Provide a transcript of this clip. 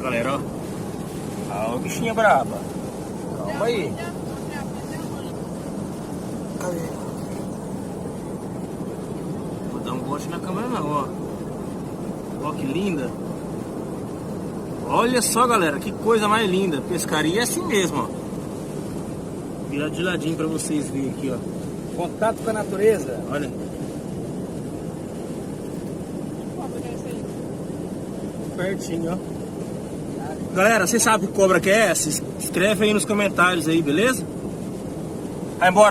galera, ó. Ó, o bichinho é braba. Calma aí. Cadê? Vou dar um gosto na câmera não, ó. Ó que linda. Olha só, galera, que coisa mais linda. Pescaria é assim mesmo, ó. Virar de ladinho pra vocês verem aqui, ó. Contato com a natureza. Olha. Pertinho, ó. Galera, vocês sabem que cobra que é essa? Escreve aí nos comentários aí, beleza? Vai embora.